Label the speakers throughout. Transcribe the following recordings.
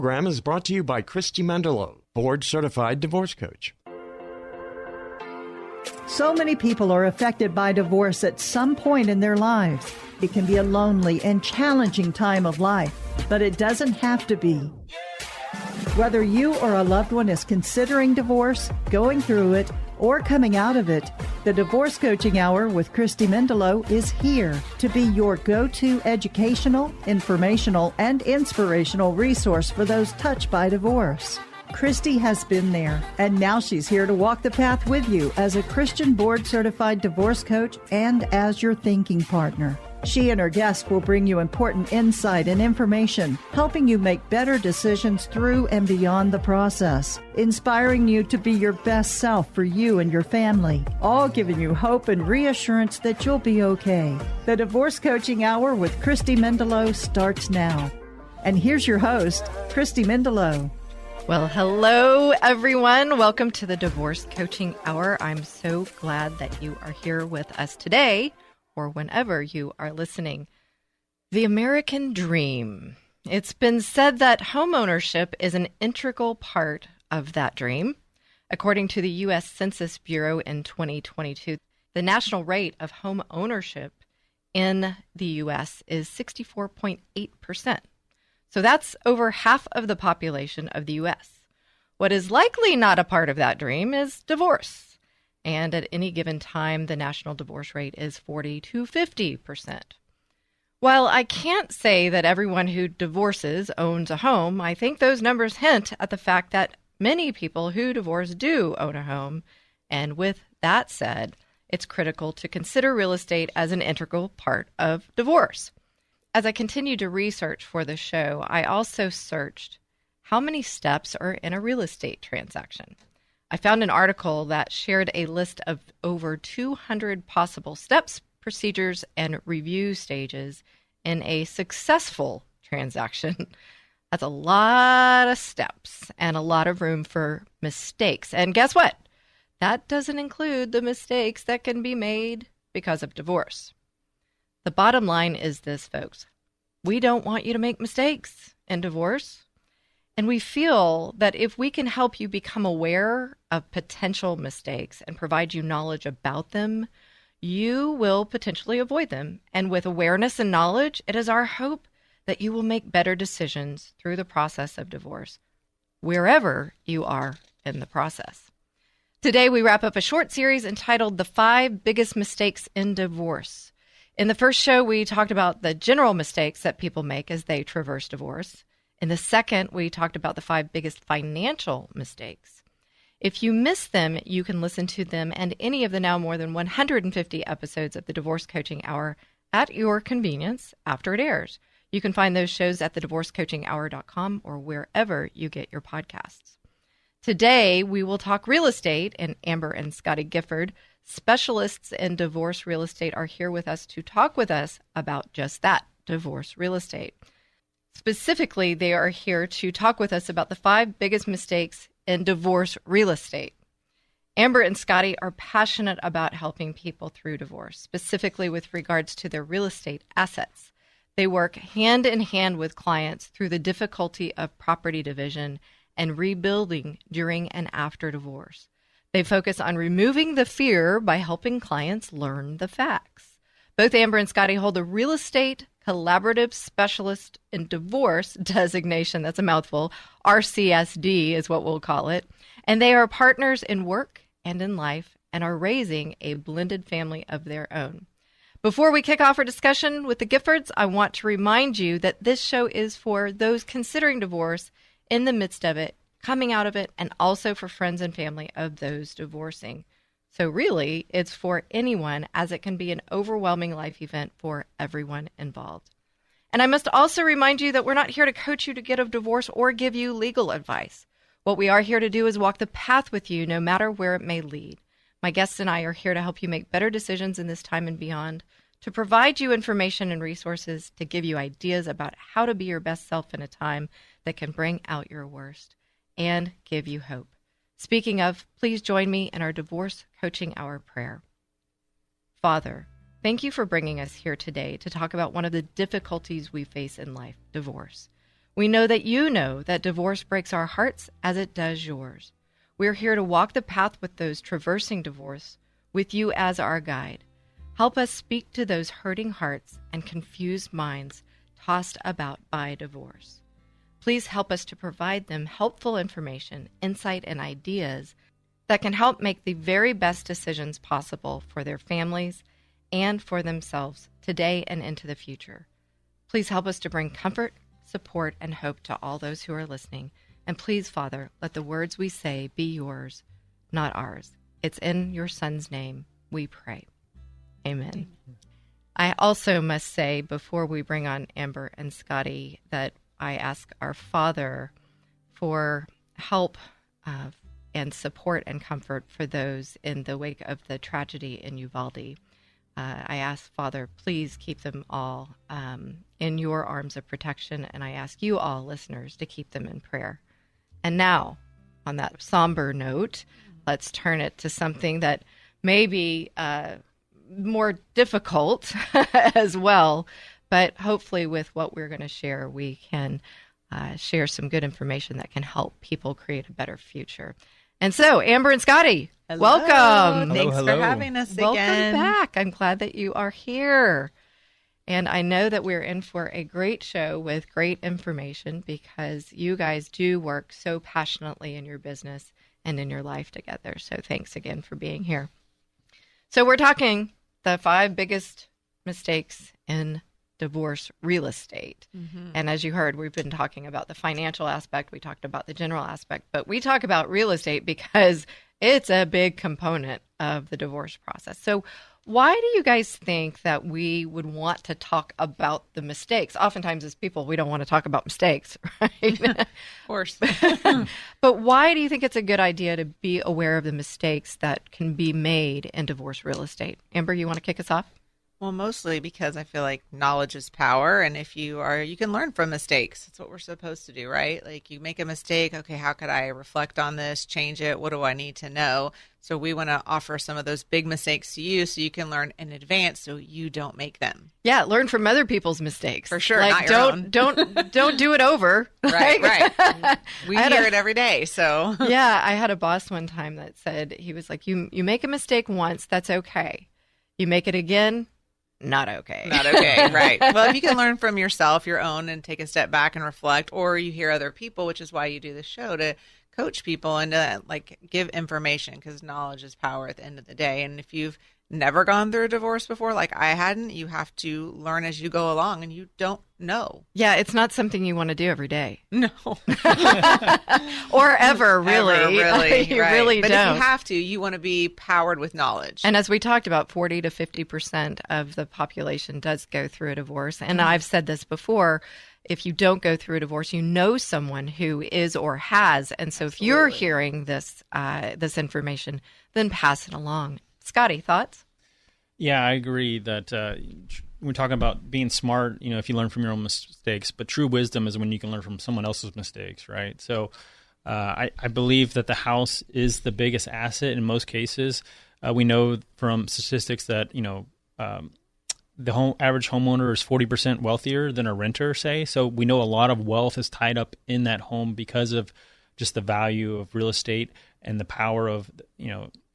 Speaker 1: Program is brought to you by Christy Mendelow, board-certified divorce coach.
Speaker 2: So many people are affected by divorce at some point in their lives. It can be a lonely and challenging time of life, but it doesn't have to be. Whether you or a loved one is considering divorce, going through it, or coming out of it, the Divorce Coaching Hour with Christy Mendelow is here to be your go-to educational, informational, and inspirational resource for those touched by divorce. Christy has been there, and now she's here to walk the path with you as a Christian board-certified divorce coach and as your thinking partner. She and her guests will bring you important insight and information, helping you make better decisions through and beyond the process, inspiring you to be your best self for you and your family, all giving you hope and reassurance that you'll be okay. The Divorce Coaching Hour with Christy Mendelow starts now. And here's your host, Christy Mendelow.
Speaker 3: Well, hello, everyone. Welcome to the Divorce Coaching Hour. I'm so glad that you are here with us today, or whenever you are listening. The American dream. It's been said that homeownership is an integral part of that dream. According to the U.S. Census Bureau in 2022, the national rate of home ownership in the U.S. is 64.8%. So that's over half of the population of the U.S. What is likely not a part of that dream is divorce. And at any given time, the national divorce rate is 40 to 50%. While I can't say that everyone who divorces owns a home, I think those numbers hint at the fact that many people who divorce do own a home. And with that said, it's critical to consider real estate as an integral part of divorce. As I continued to research for the show, I also searched how many steps are in a real estate transaction. I found an article that shared a list of over 200 possible steps, procedures, and review stages in a successful transaction. That's a lot of steps and a lot of room for mistakes. And guess what? That doesn't include the mistakes that can be made because of divorce. The bottom line is this, folks. We don't want you to make mistakes in divorce. And we feel that if we can help you become aware of potential mistakes and provide you knowledge about them, you will potentially avoid them. And with awareness and knowledge, it is our hope that you will make better decisions through the process of divorce, wherever you are in the process. Today, we wrap up a short series entitled The 5 Biggest Mistakes in Divorce. In the first show, we talked about the general mistakes that people make as they traverse divorce. In the second, we talked about the 5 biggest financial mistakes. If you missed them, you can listen to them and any of the now more than 150 episodes of the Divorce Coaching Hour at your convenience after it airs. You can find those shows at thedivorcecoachinghour.com or wherever you get your podcasts. Today, we will talk real estate, and Amber and Scotty Gifford, specialists in divorce real estate, are here with us to talk with us about just that, divorce real estate. Specifically, they are here to talk with us about the 5 biggest mistakes in divorce real estate. Amber and Scotty are passionate about helping people through divorce, specifically with regards to their real estate assets. They work hand in hand with clients through the difficulty of property division and rebuilding during and after divorce. They focus on removing the fear by helping clients learn the facts. Both Amber and Scotty hold the Real Estate Collaborative Specialist in Divorce designation. That's a mouthful. RCSD is what we'll call it. And they are partners in work and in life and are raising a blended family of their own. Before we kick off our discussion with the Giffords, I want to remind you that this show is for those considering divorce, in the midst of it, coming out of it, and also for friends and family of those divorcing. So really, it's for anyone, as it can be an overwhelming life event for everyone involved. And I must also remind you that we're not here to coach you to get a divorce or give you legal advice. What we are here to do is walk the path with you, no matter where it may lead. My guests and I are here to help you make better decisions in this time and beyond, to provide you information and resources, to give you ideas about how to be your best self in a time that can bring out your worst, and give you hope. Speaking of, please join me in our Divorce Coaching Hour prayer. Father, thank you for bringing us here today to talk about one of the difficulties we face in life, divorce. We know that divorce breaks our hearts as it does yours. We're here to walk the path with those traversing divorce, with you as our guide. Help us speak to those hurting hearts and confused minds tossed about by divorce. Please help us to provide them helpful information, insight, and ideas that can help make the very best decisions possible for their families and for themselves today and into the future. Please help us to bring comfort, support, and hope to all those who are listening. And please, Father, let the words we say be yours, not ours. It's in your Son's name we pray. Amen. I also must say, before we bring on Amber and Scotty, that I ask our Father for help and support and comfort for those in the wake of the tragedy in Uvalde. I ask, Father, please keep them all in your arms of protection, and I ask you all, listeners, to keep them in prayer. And now, on that somber note, let's turn it to something that may be more difficult as well, but hopefully with what we're going to share, we can share some good information that can help people create a better future. And so, Amber and Scotty,
Speaker 4: hello.
Speaker 3: Welcome.
Speaker 4: Thanks for having us again.
Speaker 3: Welcome back. I'm glad that you are here. And I know that we're in for a great show with great information because you guys do work so passionately in your business and in your life together. So thanks again for being here. So we're talking the 5 biggest mistakes in divorce real estate. Mm-hmm. And as you heard, we've been talking about the financial aspect. We talked about the general aspect, but we talk about real estate because it's a big component of the divorce process. So why do you guys think that we would want to talk about the mistakes? Oftentimes as people, we don't want to talk about mistakes, right?
Speaker 4: Of course.
Speaker 3: But why do you think it's a good idea to be aware of the mistakes that can be made in divorce real estate? Amber, you want to kick us off?
Speaker 4: Well, mostly because I feel like knowledge is power. And if you can learn from mistakes. That's what we're supposed to do, right? Like you make a mistake. Okay, how could I reflect on this, change it? What do I need to know? So we want to offer some of those big mistakes to you so you can learn in advance so you don't make them.
Speaker 3: Yeah, learn from other people's mistakes.
Speaker 4: For sure,
Speaker 3: like,
Speaker 4: not your own.
Speaker 3: Don't do it over.
Speaker 4: Right. We hear it every day, so.
Speaker 3: Yeah, I had a boss one time that said, he was like, you make a mistake once, that's okay. You make it again, not okay.
Speaker 4: Not okay, right. Well, if you can learn from yourself, your own, and take a step back and reflect, or you hear other people, which is why you do this show, to coach people and to give information, because knowledge is power at the end of the day. And if you've never gone through a divorce before, like I hadn't, you have to learn as you go along, and you don't know.
Speaker 3: Yeah, it's not something you want to do every day.
Speaker 4: No.
Speaker 3: Or ever, really.
Speaker 4: Really,
Speaker 3: you
Speaker 4: right.
Speaker 3: really
Speaker 4: but
Speaker 3: don't.
Speaker 4: If you have to, you want to be powered with knowledge.
Speaker 3: And as we talked about, 40 to 50% of the population does go through a divorce. And I've said this before, if you don't go through a divorce, you know someone who is or has. And so if you're hearing this information, then pass it along. Scotty, thoughts?
Speaker 5: Yeah, I agree that we're talking about being smart, if you learn from your own mistakes, but true wisdom is when you can learn from someone else's mistakes, right? So I believe that the house is the biggest asset in most cases. We know from statistics that, the average homeowner is 40% wealthier than a renter, say. So we know a lot of wealth is tied up in that home because of just the value of real estate and the power of,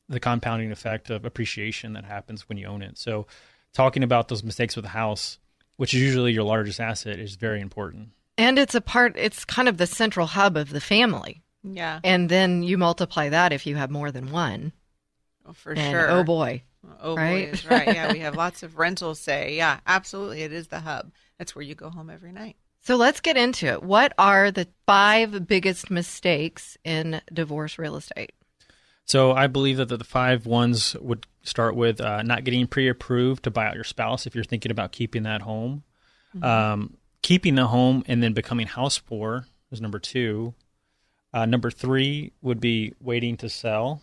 Speaker 5: the compounding effect of appreciation that happens when you own it. So talking about those mistakes with the house, which is usually your largest asset, is very important.
Speaker 3: And it's kind of the central hub of the family.
Speaker 4: Yeah.
Speaker 3: And then you multiply that if you have more than one.
Speaker 4: Oh, for
Speaker 3: and,
Speaker 4: sure.
Speaker 3: Oh, boy.
Speaker 4: Oh,
Speaker 3: right?
Speaker 4: boy is right. Yeah, we have lots of rentals, say. Yeah, absolutely. It is the hub. That's where you go home every night.
Speaker 3: So let's get into it. What are the 5 biggest mistakes in divorce real estate?
Speaker 5: So I believe that the 5 ones would start with not getting pre-approved to buy out your spouse if you're thinking about keeping that home. Mm-hmm. Keeping the home and then becoming house poor is number 2. Number 3 would be waiting to sell.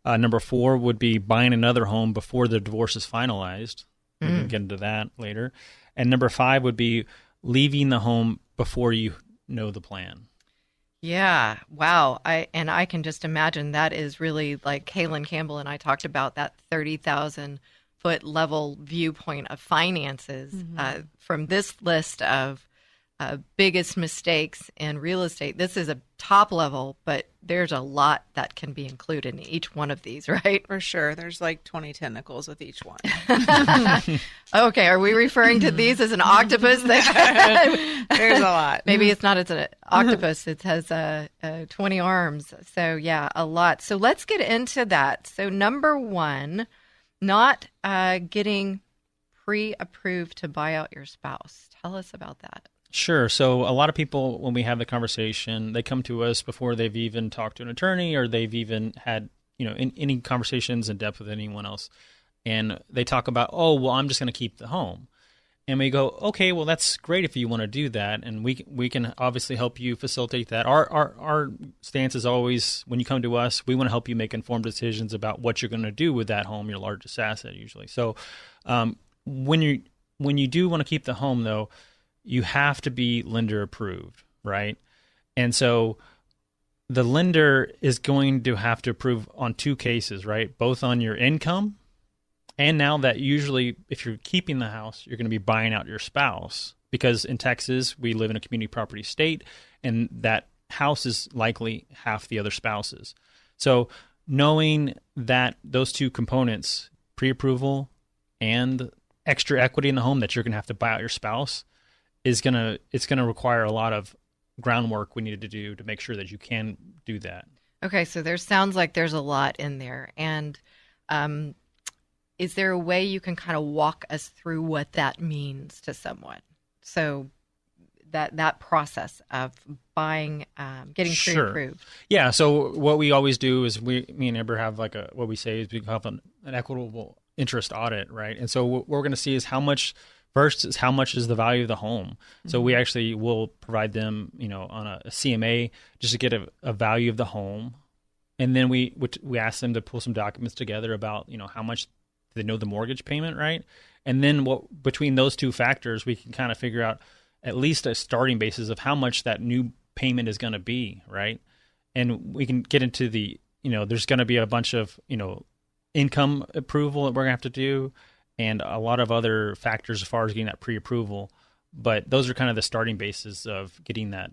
Speaker 5: Number 4 would be buying another home before the divorce is finalized. We can get into that later. And number 5 would be leaving the home before you know the plan.
Speaker 3: Yeah. Wow. I can just imagine that is really like Kaylin Campbell and I talked about, that 30,000 foot level viewpoint of finances from this list of biggest mistakes in real estate. This is a top level, but there's a lot that can be included in each one of these, right?
Speaker 4: For sure. There's like 20 tentacles with each one.
Speaker 3: Okay, are we referring to these as an octopus?
Speaker 4: There's a lot.
Speaker 3: Maybe it's not. It's an octopus. It has 20 arms. So yeah, a lot. So let's get into that. So number one, not getting pre-approved to buy out your spouse. Tell us about that.
Speaker 5: Sure. So a lot of people, when we have the conversation, they come to us before they've even talked to an attorney or they've even had, any conversations in depth with anyone else. And they talk about, oh, well, I'm just going to keep the home. And we go, okay, well, that's great if you want to do that. And we can obviously help you facilitate that. Our stance is always, when you come to us, we want to help you make informed decisions about what you're going to do with that home, your largest asset usually. So when you do want to keep the home, though, you have to be lender approved, right? And so the lender is going to have to approve on two cases, right? Both on your income, and now that usually if you're keeping the house, you're going to be buying out your spouse, because in Texas, we live in a community property state, and that house is likely half the other spouse's. So knowing that those two components, pre-approval and extra equity in the home that you're going to have to buy out your spouse, it's going to require a lot of groundwork we needed to do to make sure that you can do that.
Speaker 3: Okay, so there sounds like there's a lot in there. And is there a way you can kind of walk us through what that means to someone? So that process of buying, getting pre-approved.
Speaker 5: Sure. Yeah, so what we always do is me and Amber have what we say is we have an equitable interest audit, right? And so what we're going to see is how much is the value of the home. Mm-hmm. So we actually will provide them, on a CMA just to get a value of the home. And then we ask them to pull some documents together about, how much they know the mortgage payment, right? And then between those two factors, we can kind of figure out at least a starting basis of how much that new payment is going to be, right? And we can get into there's going to be a bunch of, income approval that we're going to have to do, and a lot of other factors as far as getting that pre-approval. But those are kind of the starting bases of getting that,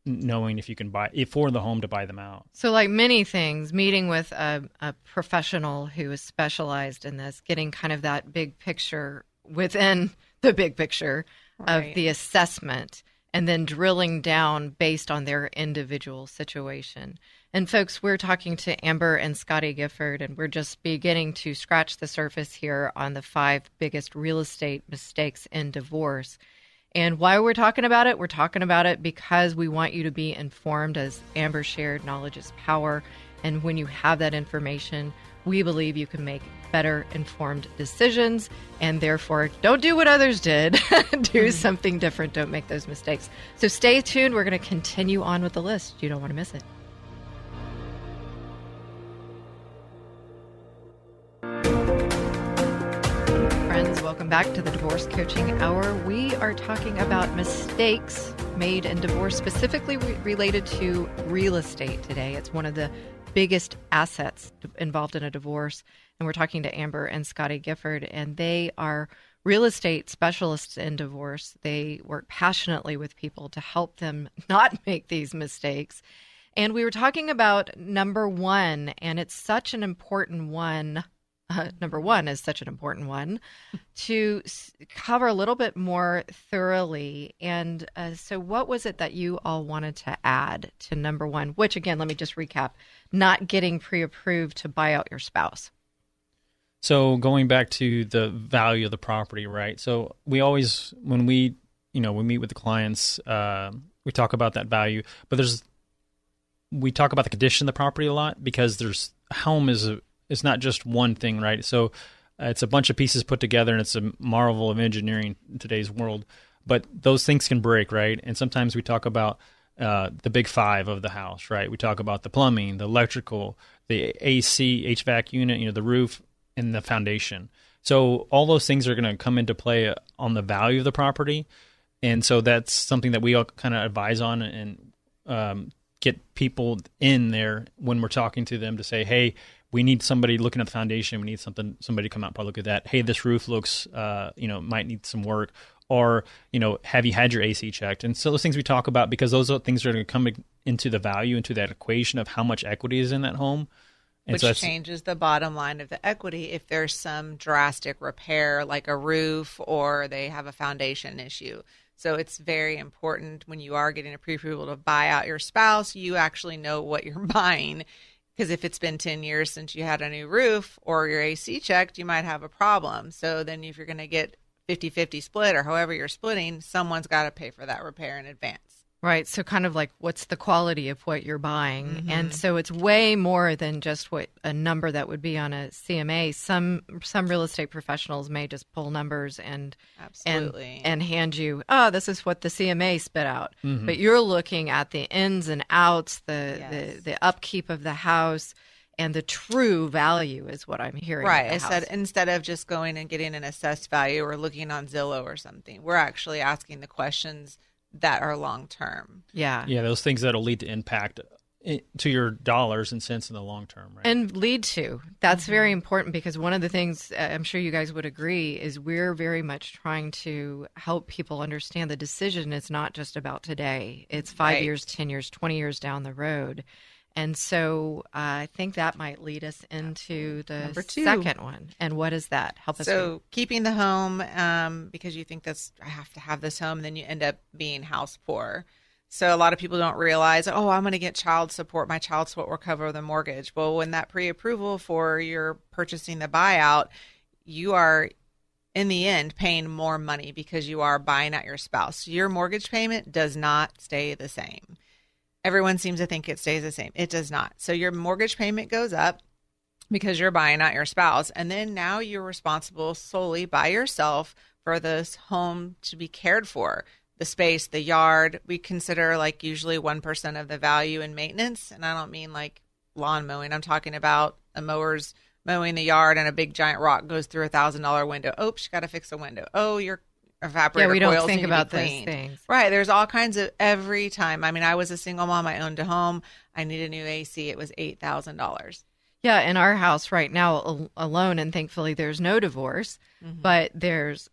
Speaker 5: knowing if you can for the home to buy them out.
Speaker 3: So like many things, meeting with a professional who is specialized in this, getting kind of that big picture within the big picture of the assessment, and then drilling down based on their individual situation. And folks, we're talking to Amber and Scotty Gifford, and we're just beginning to scratch the surface here on the 5 biggest real estate mistakes in divorce. And why we're talking about it because we want you to be informed. As Amber shared, knowledge is power. And when you have that information, we believe you can make better informed decisions, and therefore don't do what others did. Do something different. Don't make those mistakes. So stay tuned. We're going to continue on with the list. You don't want to miss it. Friends, welcome back to the Divorce Coaching Hour. We are talking about mistakes made in divorce, specifically related to real estate today. It's one of the biggest assets involved in a divorce. And we're talking to Amber and Scotty Gifford, and they are real estate specialists in divorce. They work passionately with people to help them not make these mistakes. And we were talking about number one, and it's such an important one. Number one is such an important one to cover a little bit more thoroughly. And so what was it that you all wanted to add to number one, which again, let me just recap, not getting pre-approved to buy out your spouse?
Speaker 5: So going back to the value of the property, right? So we always, when we meet with the clients, we talk about that value, but we talk about the condition of the property a lot, because home is not just one thing, right? So it's a bunch of pieces put together, and it's a marvel of engineering in today's world. But those things can break, right? And sometimes we talk about the big 5 of the house, right? We talk about the plumbing, the electrical, the AC, HVAC unit, the roof, and the foundation. So all those things are going to come into play on the value of the property. And so that's something that we all kind of advise on and get people in there when we're talking to them to say, hey, we need somebody looking at the foundation. We need somebody to come out and probably look at that. Hey, this roof looks, might need some work. or, have you had your AC checked? And so those things we talk about, because those are things that are going to come into the value, into that equation of how much equity is in that home. And
Speaker 4: which
Speaker 5: so
Speaker 4: changes the bottom line of the equity if there's some drastic repair like a roof or they have a foundation issue. So it's very important when you are getting a pre-approval to buy out your spouse, you actually know what you're buying. Because if it's been 10 years since you had a new roof or your AC checked, you might have a problem. So then if you're going to get 50-50 split or however you're splitting, someone's got to pay for that repair in advance.
Speaker 3: Right. So kind of like, what's the quality of what you're buying? And so it's way more than just what a number that would be on a CMA. Some real estate professionals may just pull numbers and hand you, this is what the CMA spit out. But you're looking at the ins and outs, the upkeep of the house, and the true value is what I'm hearing.
Speaker 4: Right. I said instead of just going and getting an assessed value or looking on Zillow or something, we're actually asking the questions that are long term. Yeah,
Speaker 5: those things that'll lead to impact to your dollars and cents in the long term, right?
Speaker 3: And lead to. That's very important, because one of the things I'm sure you guys would agree is we're very much trying to help people understand the decision is not just about today. It's 5 years, 10 years, 20 years down the road. And so I think that might lead us into the second one. And what is that? Help us.
Speaker 4: So keeping the home because you think I have to have this home, and then you end up being house poor. So a lot of people don't realize, I'm going to get child support. My child support will cover the mortgage. Well, when that pre-approval for your purchasing the buyout, you are in the end paying more money because you are buying out your spouse. Your mortgage payment does not stay the same. Everyone seems to think it stays the same. It does not. So your mortgage payment goes up because you're buying out your spouse. And then now you're responsible solely by yourself for this home to be cared for. The space, the yard, we consider like usually 1% of the value in maintenance. And I don't mean like lawn mowing. I'm talking about a mower's mowing the yard and a big giant rock goes through $1,000 window. Oh, she got to fix a window. Oh, your evaporator
Speaker 3: we don't
Speaker 4: coils
Speaker 3: think
Speaker 4: need
Speaker 3: about
Speaker 4: to be
Speaker 3: those
Speaker 4: cleaned.
Speaker 3: things.
Speaker 4: Right. There's all kinds of every time. I mean, I was a single mom. I owned a home. I need a new AC. It was $8,000.
Speaker 3: Yeah, in our house right now alone, and thankfully there's no divorce, but there's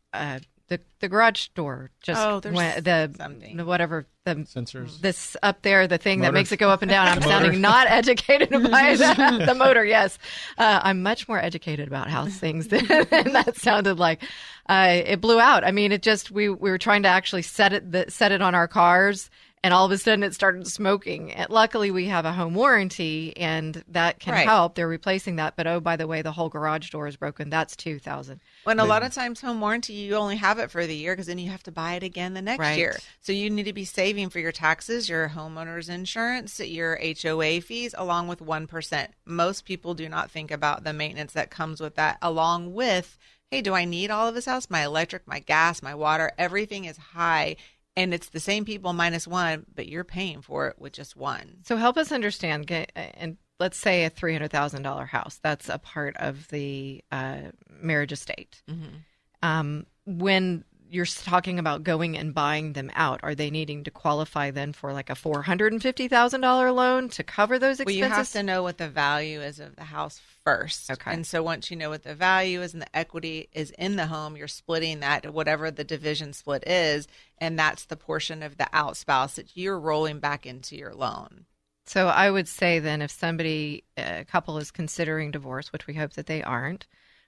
Speaker 3: the garage door just went, the whatever the
Speaker 5: sensors,
Speaker 3: this up there, the thing that makes it go up and down. I'm sounding not educated by that. The motor. Yes, I'm much more educated about house things than that sounded like. It blew out. I mean, it just we were trying to actually set it on our cars. And all of a sudden it started smoking. And luckily we have a home warranty and that can help. They're replacing that. But, oh, by the way, the whole garage door is broken. That's $2,000.
Speaker 4: When a lot of times home warranty, you only have it for the year because then you have to buy it again the next year. So you need to be saving for your taxes, your homeowner's insurance, your HOA fees, along with 1%. Most people do not think about the maintenance that comes with that, along with, hey, do I need all of this house? My electric, my gas, my water, everything is high. And it's the same people minus one, but you're paying for it with just one.
Speaker 3: So help us understand, and let's say a $300,000 house. That's a part of the marriage estate. When you're talking about going and buying them out, are they needing to qualify then for like a $450,000 loan to cover those expenses?
Speaker 4: Well, you have to know what the value is of the house first. Okay. And so once you know what the value is and the equity is in the home, you're splitting that, whatever the division split is, and that's the portion of the out spouse that you're rolling back into your loan.
Speaker 3: So I would say then if a couple is considering divorce, which we hope that they aren't,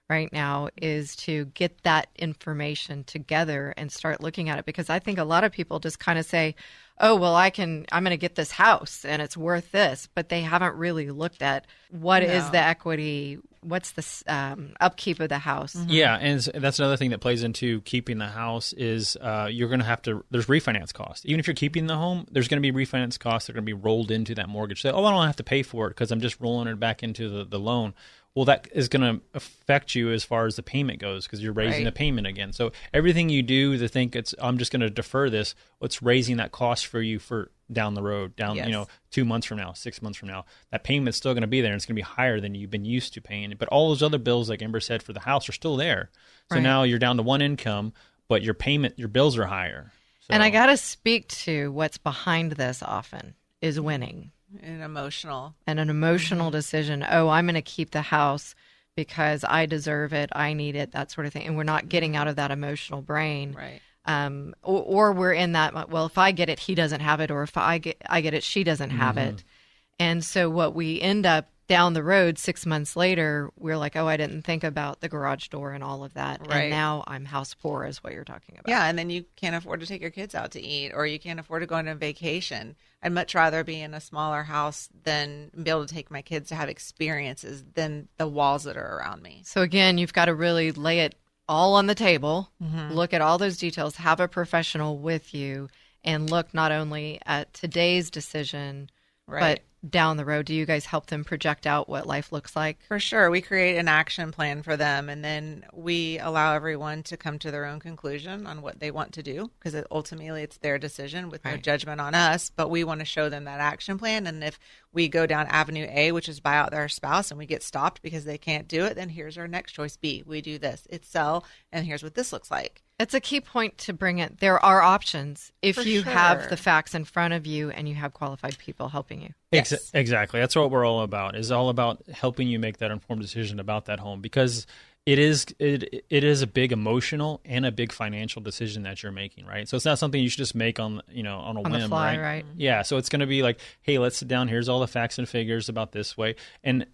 Speaker 3: right now, is to get that information together and start looking at it, because I think a lot of people just kind of say, oh, well, I'm going to get this house and it's worth this, but they haven't really looked at what is the equity, what's the upkeep of the house.
Speaker 5: Yeah, and that's another thing that plays into keeping the house is you're going to have to, there's refinance costs. Even if you're keeping the home, there's going to be refinance costs that are going to be rolled into that mortgage. So, I don't have to pay for it because I'm just rolling it back into the loan. Well, that is going to affect you as far as the payment goes because you're raising the payment again. So everything you do to think I'm just going to defer this, what's raising that cost for you for down the road, 2 months from now, 6 months from now, that payment's still going to be there and it's going to be higher than you've been used to paying. But all those other bills, like Amber said, for the house are still there. So now you're down to one income, but your bills are higher. So.
Speaker 3: And I got to speak to what's behind this often is winning.
Speaker 4: An emotional
Speaker 3: decision. Oh, I'm going to keep the house because I deserve it. I need it, that sort of thing. And we're not getting out of that emotional brain.
Speaker 4: Right.
Speaker 3: Or we're in that, well, if I get it, he doesn't have it, or if I get it, she doesn't have it. And so what we end up down the road 6 months later, we're like, oh, I didn't think about the garage door and all of that.
Speaker 4: Right.
Speaker 3: And now I'm house poor is what you're talking about.
Speaker 4: Yeah, and then you can't afford to take your kids out to eat, or you can't afford to go on a vacation. I'd much rather be in a smaller house than be able to take my kids to have experiences than the walls that are around me.
Speaker 3: So again, you've got to really lay it all on the table, look at all those details, have a professional with you, and look not only at today's decision, but down the road. Do you guys help them project out what life looks like?
Speaker 4: For sure. We create an action plan for them, and then we allow everyone to come to their own conclusion on what they want to do, because ultimately it's their decision with no judgment on us, but we want to show them that action plan. And if we go down Avenue A, which is buy out their spouse, and we get stopped because they can't do it, then here's our next choice B. We do this. It's sell, and here's what this looks like.
Speaker 3: It's a key point to bring it. There are options if you
Speaker 4: sure.
Speaker 3: have the facts in front of you and you have qualified people helping you.
Speaker 4: Yes.
Speaker 5: Exactly. That's what we're all about. Is all about helping you make that informed decision about that home, because it is a big emotional and a big financial decision that you're making, right? So it's not something you should just make on a whim,
Speaker 3: the fly, right?
Speaker 5: Yeah. So it's going to be like, hey, let's sit down. Here's all the facts and figures about this way. And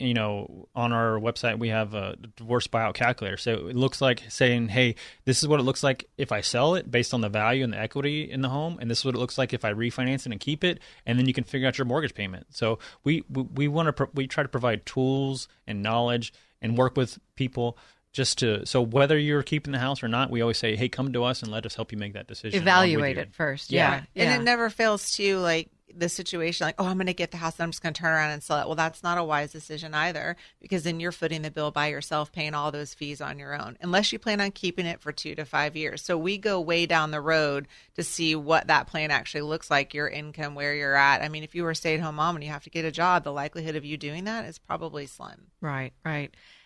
Speaker 5: on our website we have a divorce buyout calculator. So it looks like saying, hey, this is what it looks like if I sell it based on the value and the equity in the home, and this is what it looks like if I refinance it and keep it, and then you can figure out your mortgage payment. So we try to provide tools and knowledge and work with people. So whether you're keeping the house or not, we always say, hey, come to us and let us help you make that decision.
Speaker 3: Evaluate it first. Yeah.
Speaker 4: And it never fails to, like, the situation, like, oh, I'm going to get the house and I'm just going to turn around and sell it. Well, that's not a wise decision either, because then you're footing the bill by yourself, paying all those fees on your own, unless you plan on keeping it for 2 to 5 years. So we go way down the road to see what that plan actually looks like, your income, where you're at. I mean, if you were a stay-at-home mom and you have to get a job, the likelihood of you doing that is probably slim.
Speaker 3: Right.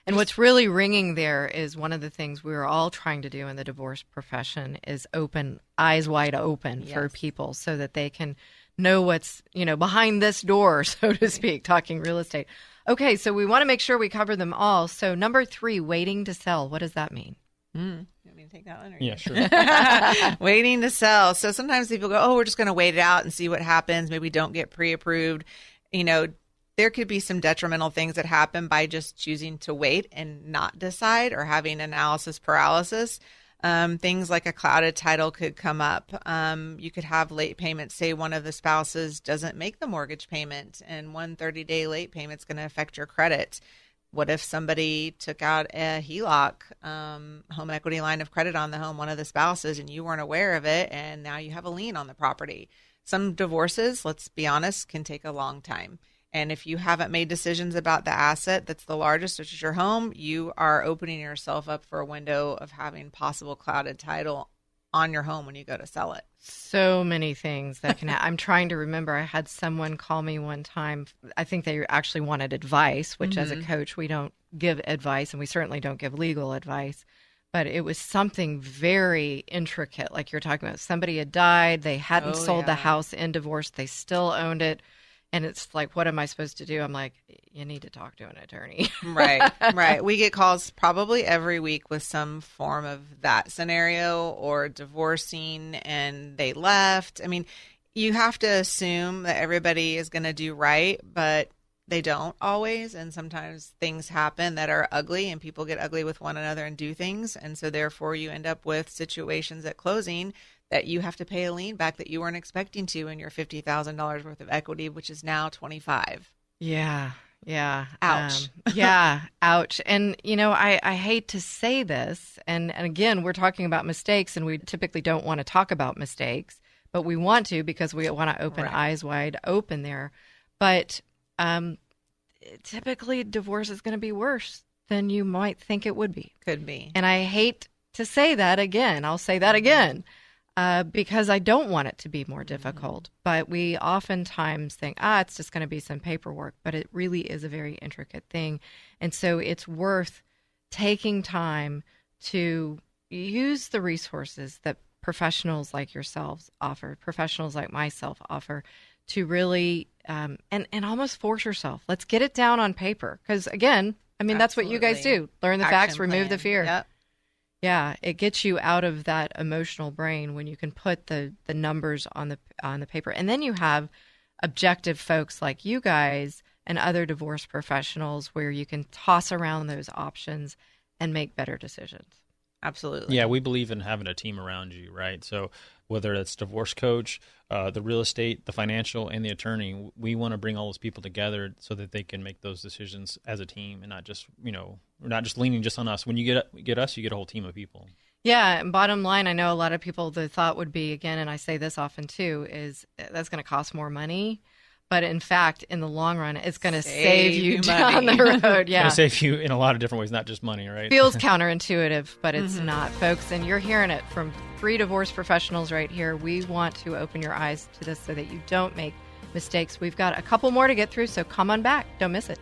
Speaker 3: And what's really ringing there is one of the things we were all trying to do in the divorce profession is open, eyes wide open for people so that they can know what's, behind this door, so to speak, talking real estate. Okay, so we want to make sure we cover them all. So number 3, waiting to sell. What does that mean?
Speaker 4: You want me to take that one?
Speaker 5: Yeah, sure.
Speaker 4: Waiting to sell. So sometimes people go, oh, we're just going to wait it out and see what happens. Maybe don't get pre-approved. There could be some detrimental things that happen by just choosing to wait and not decide, or having analysis paralysis. Things like a clouded title could come up. You could have late payments. Say one of the spouses doesn't make the mortgage payment, and one 30-day late payment is going to affect your credit. What if somebody took out a HELOC, home equity line of credit on the home, one of the spouses, and you weren't aware of it, and now you have a lien on the property? Some divorces, let's be honest, can take a long time. And if you haven't made decisions about the asset that's the largest, which is your home, you are opening yourself up for a window of having possible clouded title on your home when you go to sell it.
Speaker 3: So many things that can I'm trying to remember. I had someone call me one time. I think they actually wanted advice, which as a coach, we don't give advice, and we certainly don't give legal advice. But it was something very intricate, like you're talking about. Somebody had died. They hadn't sold the house in divorce. They still owned it. And it's like, what am I supposed to do? I'm like, you need to talk to an attorney.
Speaker 4: Right. We get calls probably every week with some form of that scenario, or divorcing and they left. I mean, you have to assume that everybody is going to do right, but they don't always. And sometimes things happen that are ugly, and people get ugly with one another and do things. And so therefore you end up with situations at closing that you have to pay a lien back that you weren't expecting to in your $50,000 worth of equity, which is now $25,000.
Speaker 3: Yeah.
Speaker 4: Ouch.
Speaker 3: Ouch. And, I hate to say this, and again, we're talking about mistakes, and we typically don't want to talk about mistakes, but we want to, because we want to open eyes wide open there. But typically divorce is going to be worse than you might think it would be.
Speaker 4: Could be.
Speaker 3: And I hate to say that again. I'll say that again. Because I don't want it to be more difficult. But we oftentimes think, it's just going to be some paperwork. But it really is a very intricate thing. And so it's worth taking time to use the resources that professionals like yourselves offer, professionals like myself offer, to really, and almost force yourself. Let's get it down on paper. Because again, that's what you guys do. Learn the facts, remove the fear. Yeah, it gets you out of that emotional brain when you can put the numbers on the paper. And then you have objective folks like you guys and other divorce professionals where you can toss around those options and make better decisions.
Speaker 4: Absolutely.
Speaker 5: Yeah, we believe in having a team around you, right? So whether it's divorce coach, the real estate, the financial, and the attorney, we want to bring all those people together so that they can make those decisions as a team and not just, we're not just leaning just on us. When you get us, you get a whole team of people.
Speaker 3: Yeah, and bottom line, I know a lot of people, the thought would be, again, and I say this often too, is that's going to cost more money. But in fact, in the long run, it's going to save you down the road. Yeah,
Speaker 5: it's going to save you in a lot of different ways, not just money, right?
Speaker 3: Feels counterintuitive, but it's not, folks. And you're hearing it from 3 divorce professionals right here. We want to open your eyes to this so that you don't make mistakes. We've got a couple more to get through, so come on back. Don't miss it.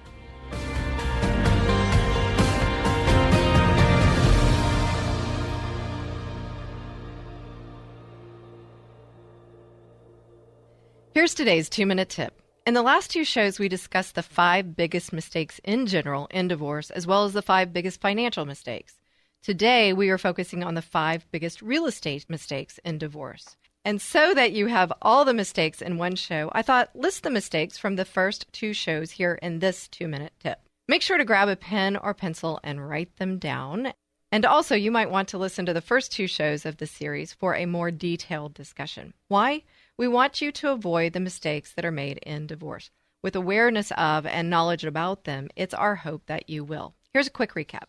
Speaker 3: Here's today's 2-minute tip. In the last 2 shows, we discussed the 5 biggest mistakes in general in divorce, as well as the 5 biggest financial mistakes. Today, we are focusing on the 5 biggest real estate mistakes in divorce. And so that you have all the mistakes in one show, I thought list the mistakes from the first 2 shows here in this 2-minute tip. Make sure to grab a pen or pencil and write them down. And also, you might want to listen to the first 2 shows of the series for a more detailed discussion. Why? We want you to avoid the mistakes that are made in divorce. With awareness of and knowledge about them, it's our hope that you will. Here's a quick recap.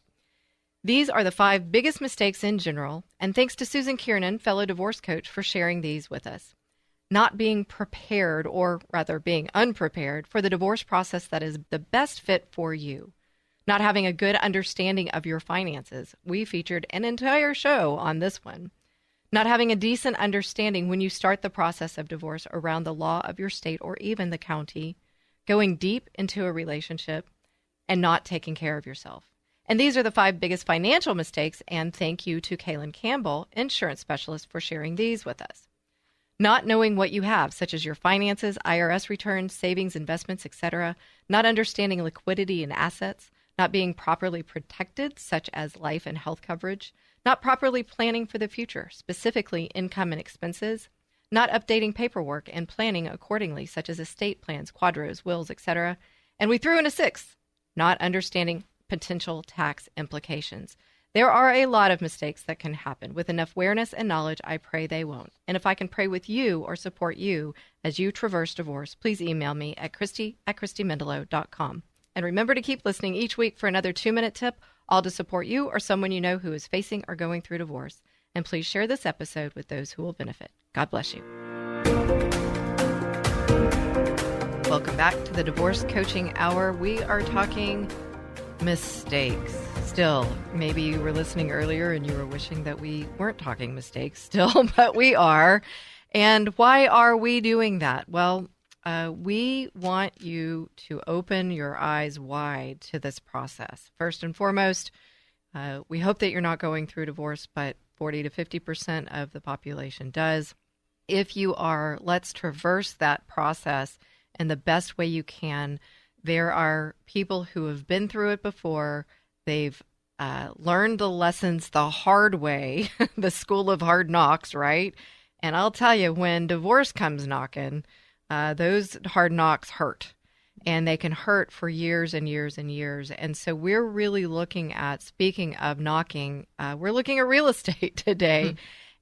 Speaker 3: These are the 5 biggest mistakes in general, and thanks to Susan Kiernan, fellow divorce coach, for sharing these with us. Not being prepared, or rather being unprepared, for the divorce process that is the best fit for you. Not having a good understanding of your finances. We featured an entire show on this one. Not having a decent understanding when you start the process of divorce around the law of your state or even the county, going deep into a relationship, and not taking care of yourself. And these are the 5 biggest financial mistakes, and thank you to Kaylin Campbell, insurance specialist, for sharing these with us. Not knowing what you have, such as your finances, IRS returns, savings, investments, etc. Not understanding liquidity and assets. Not being properly protected, such as life and health coverage. Not properly planning for the future, specifically income and expenses. Not updating paperwork and planning accordingly, such as estate plans, quadros, wills, etc. And we threw in a 6th, not understanding potential tax implications. There are a lot of mistakes that can happen. With enough awareness and knowledge, I pray they won't. And if I can pray with you or support you as you traverse divorce, please email me at Christy@ChristyMendelow.com. And remember to keep listening each week for another 2-minute tip, all to support you or someone you know who is facing or going through divorce. And please share this episode with those who will benefit. God bless you. Welcome back to the Divorce Coaching Hour. We are talking mistakes. Still, maybe you were listening earlier and you were wishing that we weren't talking mistakes still, but we are. And why are we doing that? Well, we want you to open your eyes wide to this process. First and foremost, we hope that you're not going through divorce, but 40 to 50% of the population does. If you are, let's traverse that process in the best way you can. There are people who have been through it before. They've learned the lessons the hard way, the school of hard knocks, right? And I'll tell you, when divorce comes knocking, those hard knocks hurt, and they can hurt for years and years and years. And so we're really looking at, speaking of knocking, we're looking at real estate today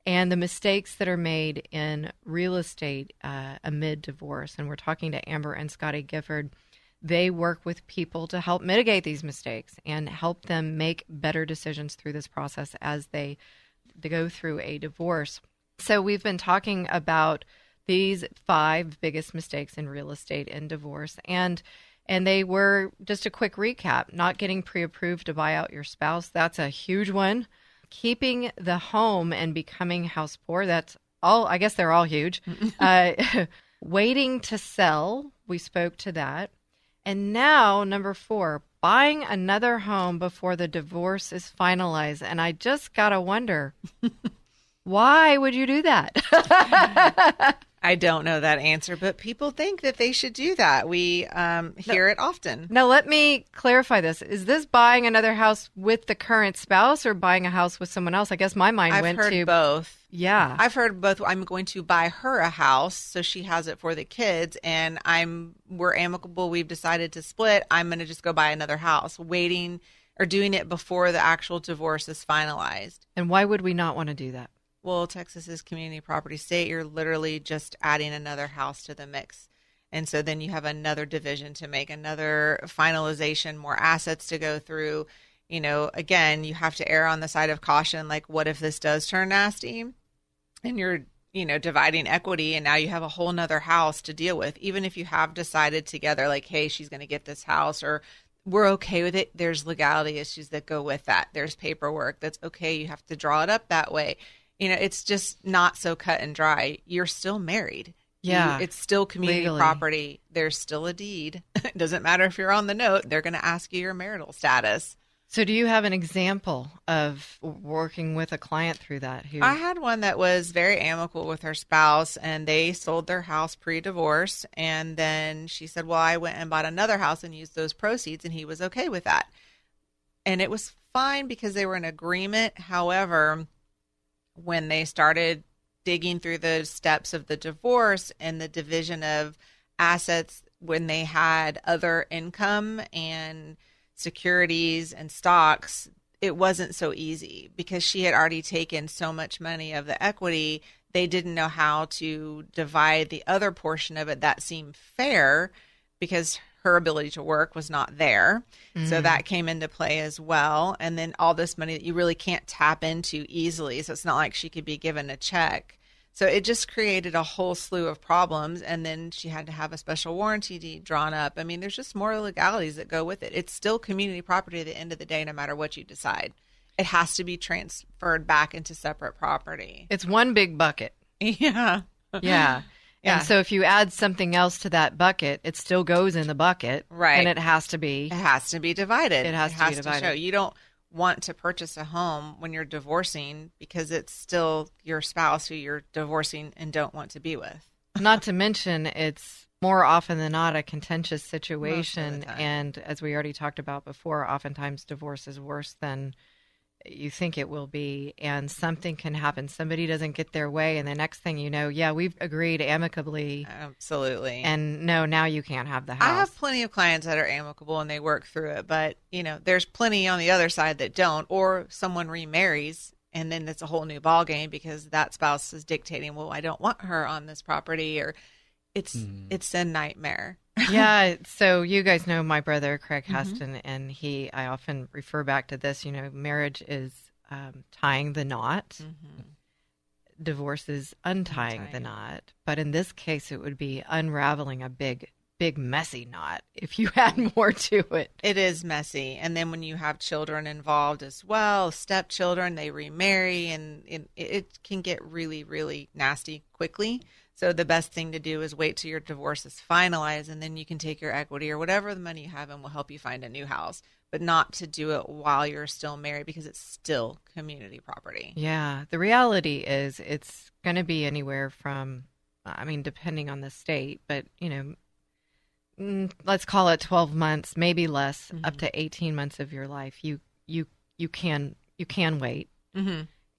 Speaker 3: and the mistakes that are made in real estate amid divorce. And we're talking to Amber and Scotty Gifford. They work with people to help mitigate these mistakes and help them make better decisions through this process as they go through a divorce. So we've been talking about these 5 biggest mistakes in real estate and divorce. And they were, just a quick recap, not getting pre-approved to buy out your spouse. That's a huge one. Keeping the home and becoming house poor. That's all, I guess they're all huge. Waiting to sell. We spoke to that. And now, number 4, buying another home before the divorce is finalized. And I just got to wonder, why would you do that?
Speaker 4: I don't know that answer, but people think that they should do that. We hear it often.
Speaker 3: Now, let me clarify this. Is this buying another house with the current spouse or buying a house with someone else? I guess my mind went to...
Speaker 4: I've heard both.
Speaker 3: Yeah.
Speaker 4: I've heard both. I'm going to buy her a house so she has it for the kids, and we're amicable. We've decided to split. I'm going to just go buy another house, waiting or doing it before the actual divorce is finalized.
Speaker 3: And why would we not want to do that?
Speaker 4: Well, Texas is community property state. You're literally just adding another house to the mix. And so then you have another division to make, another finalization, more assets to go through. You know, again, you have to err on the side of caution. Like, what if this does turn nasty? And you're, dividing equity, and now you have a whole nother house to deal with. Even if you have decided together, like, hey, she's going to get this house, or we're okay with it. There's legality issues that go with that. There's paperwork that's okay. You have to draw it up that way. It's just not so cut and dry. You're still married.
Speaker 3: Yeah.
Speaker 4: It's still community
Speaker 3: legally.
Speaker 4: Property. There's still a deed. It doesn't matter if you're on the note. They're going to ask you your marital status.
Speaker 3: So do you have an example of working with a client through that?
Speaker 4: I had one that was very amicable with her spouse, and they sold their house pre-divorce. And then she said, well, I went and bought another house and used those proceeds, and he was okay with that. And it was fine because they were in agreement. However, when they started digging through the steps of the divorce and the division of assets, when they had other income and securities and stocks, it wasn't so easy because she had already taken so much money of the equity. They didn't know how to divide the other portion of it that seemed fair because her ability to work was not there. So that came into play as well. And then all this money that you really can't tap into easily. So it's not like she could be given a check. So it just created a whole slew of problems. And then she had to have a special warranty deed drawn up. I mean, there's just more legalities that go with it. It's still community property at the end of the day, no matter what you decide. It has to be transferred back into separate property.
Speaker 3: It's one big bucket.
Speaker 4: Yeah.
Speaker 3: Yeah.
Speaker 4: Yeah.
Speaker 3: And so if you add something else to that bucket, it still goes in the bucket.
Speaker 4: Right.
Speaker 3: And it has to be.
Speaker 4: It has to be divided.
Speaker 3: It has to be divided.
Speaker 4: show. You don't want to purchase a home when you're divorcing because it's still your spouse who you're divorcing and don't want to be with.
Speaker 3: Not to mention, it's more often than not a contentious
Speaker 4: Most
Speaker 3: situation.
Speaker 4: of the time.
Speaker 3: And as we already talked about before, oftentimes divorce is worse than you think it will be. And something can happen. Somebody doesn't get their way. And the next thing you know, yeah, we've agreed amicably.
Speaker 4: Absolutely.
Speaker 3: And no, now you can't have the house.
Speaker 4: I have plenty of clients that are amicable and they work through it. But, there's plenty on the other side that don't. Or someone remarries and then it's a whole new ballgame because that spouse is dictating, well, I don't want her on this property. Or it's a nightmare.
Speaker 3: Yeah. So you guys know my brother, Craig Heston, and I often refer back to this, marriage is tying the knot. Divorce is untying the knot. But in this case, it would be unraveling a big, messy knot if you add more to it.
Speaker 4: It is messy. And then when you have children involved as well, stepchildren, they remarry, and it can get really, really nasty quickly. So the best thing to do is wait till your divorce is finalized, and then you can take your equity or whatever the money you have and will help you find a new house, but not to do it while you're still married because it's still community property.
Speaker 3: Yeah. The reality is it's going to be anywhere from, depending on the state, but, let's call it 12 months, maybe less, up to 18 months of your life. You can wait.